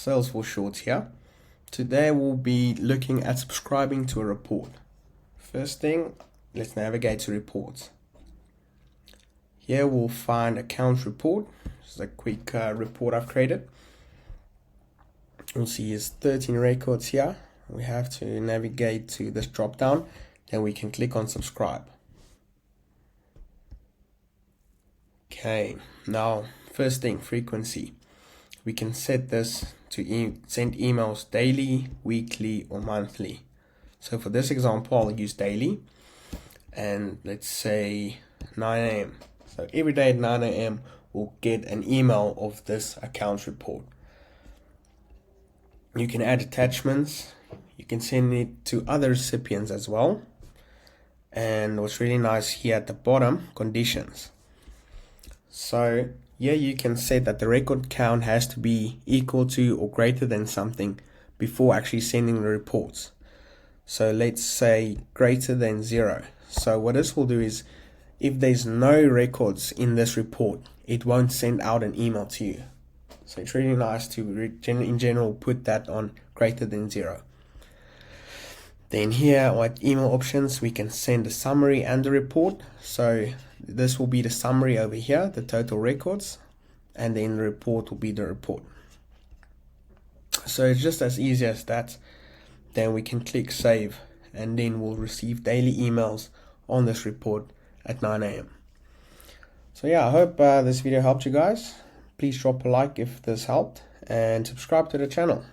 Salesforce Shorts here. Today we'll be looking at subscribing to a report. First thing, let's navigate to reports. Here we'll find accounts report. This is a quick report I've created. We'll see is 13 records here. We have to navigate to this drop down, then we can click on subscribe. Okay, now first thing, frequency. We can set this to send emails daily, weekly, or monthly. So for this example, I'll use daily, and let's say 9 a.m. So every day at 9 a.m. we'll get an email of this accounts report. You can add attachments. You can send it to other recipients as well. And what's really nice here at the bottom, conditions. So here you can set that the record count has to be equal to or greater than something before actually sending the reports. So let's say greater than 0. So what this will do is, if there's no records in this report, it won't send out an email to you. So it's really nice to in general put that on greater than 0. Then here at email options, we can send a summary and a report. So this will be the summary over here, the total records, and then the report will be the report. So it's just as easy as that. Then we can click save, and then we'll receive daily emails on this report at 9 a.m. So yeah, I hope this video helped you guys. Please drop a like if this helped, and subscribe to the channel.